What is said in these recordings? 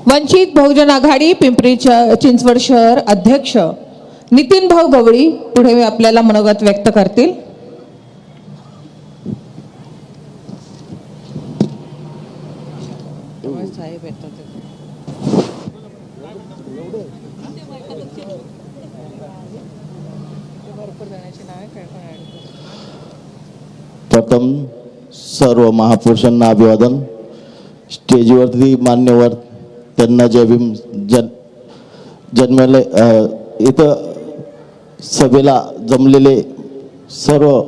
वंचित बहुजन आघाडी पिंपरी चिंचवड शहर अध्यक्ष नितीन भाऊ गवळी पुढे आपल्याला मनोगत व्यक्त करतील। प्रथम सर्व महापुरुषांना अभिवादन। स्टेजवरती मान्यवर त्यांना जय भीम जन्मले इथं सभेला जमलेले सर्व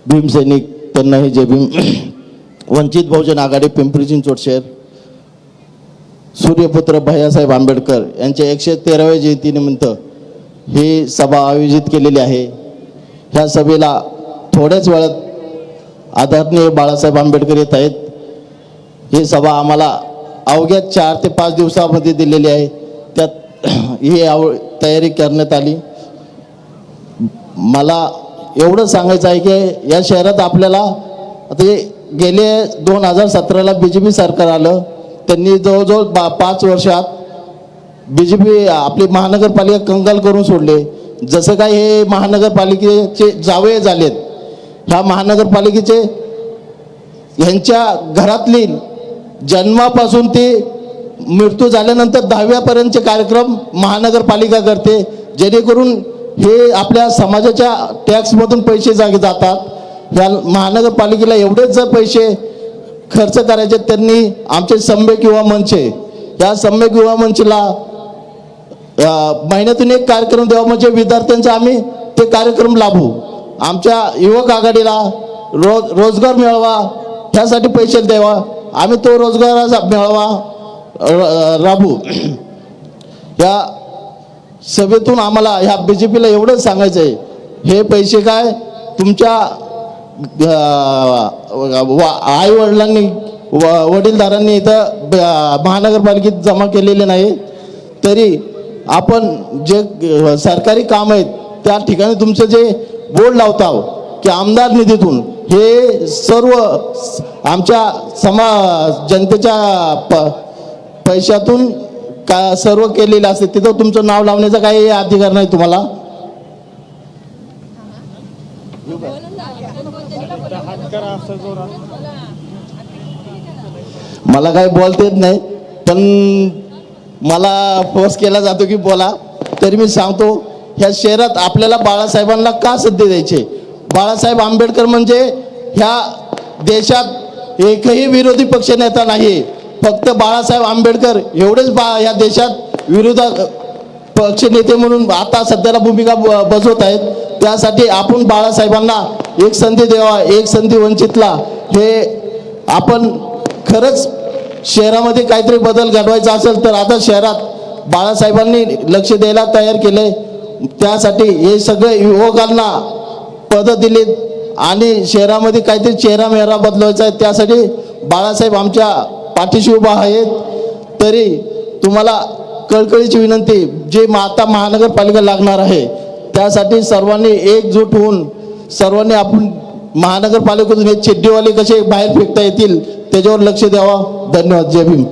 भीमसैनिक त्यांनाही जय भीम। वंचित बहुजन आघाडी पिंपरी चिंचवड शहर सूर्यपुत्र भैयासाहेब आंबेडकर यांच्या 113व्या जयंतीनिमित्त ही सभा आयोजित केलेली आहे। ह्या सभेला थोड्याच वेळात आदरणीय बाळासाहेब आंबेडकर येत आहेत। ही सभा आम्हाला अवघ्या 4 ते 5 दिवसामध्ये दिलेली आहे। त्यात ही तयारी करण्यात आली। मला एवढं सांगायचं आहे की या शहरात आपल्याला आता गेले 2017ला BJP सरकार आलं। त्यांनी जवळजवळ 5 वर्षात BJP आपली महानगरपालिका कंगाल करून सोडले। जसं काय हे महानगरपालिकेचे जावळे झालेत, ह्या महानगरपालिकेचे यांच्या घरातली जन्मापासून ते मृत्यू झाल्यानंतर 10व्यापर्यंतचे कार्यक्रम महानगरपालिका करते, जेणेकरून हे आपल्या समाजाच्या टॅक्समधून पैसे जातात। ह्या महानगरपालिकेला एवढेच जर पैसे खर्च करायचे, त्यांनी आमचे सम्यक युवा मंच आहे, या सम्यक युवा मंचला महिन्यातून एक कार्यक्रम द्यावा, म्हणजे विद्यार्थ्यांचा आम्ही ते कार्यक्रम लाभू। आमच्या युवक आघाडीला रोजगार मिळावा ह्यासाठी पैसे द्यावा, आम्ही तो रोजगाराचा मिळावा राबू। या सभेतून आम्हाला ह्या BJPला एवढंच सांगायचं आहे, हे पैसे काय तुमच्या आई वडिलांनी वडीलधारांनी इथं महानगरपालिकेत जमा केलेले नाही, तरी आपण जे सरकारी काम आहेत त्या ठिकाणी तुमचं जे बोर्ड लावता की आमदार निधीतून, हे सर्व आमच्या जनतेच्या पैशातून का सर्व केलेलं असते, तिथं तुमचं नाव लावण्याचा काही अधिकार नाही तुम्हाला। मला काही बोलता येत नाही, पण मला फोर्स केला जातो की बोला, तरी मी सांगतो ह्या शहरात आपल्याला बाळासाहेबांना का संधी द्यायचे। बाळासाहेब आंबेडकर म्हणजे ह्या देशात एकही विरोधी पक्ष नेता नाही, फक्त बाळासाहेब आंबेडकर एवढेच ह्या देशात विरोधी पक्ष नेते म्हणून आता सध्याला भूमिका बजावत आहेत। त्यासाठी आपण बाळासाहेबांना एक संधी द्यावा, एक संधी वंचितला। हे आपण खरंच शहरामध्ये काहीतरी बदल घडवायचा असेल तर आता शहरात बाळासाहेबांनी लक्ष द्यायला तयार केले। त्यासाठी हे सगळे युवकांना पद दिलीत आणि शहरामध्ये काहीतरी चेहरा मेहरा बदलवायचा आहे, त्यासाठी बाळासाहेब आमच्या पाठीशी उभा आहेत। तरी तुम्हाला कळकळीची विनंती, जे आता महानगरपालिका लागणार आहे त्यासाठी सर्वांनी एकजूट होऊन सर्वांनी आपण महानगरपालिकेतून हे चिड्डीवाले कसे बाहेर फेकता येतील त्याच्यावर लक्ष द्यावा। धन्यवाद। जय भीम।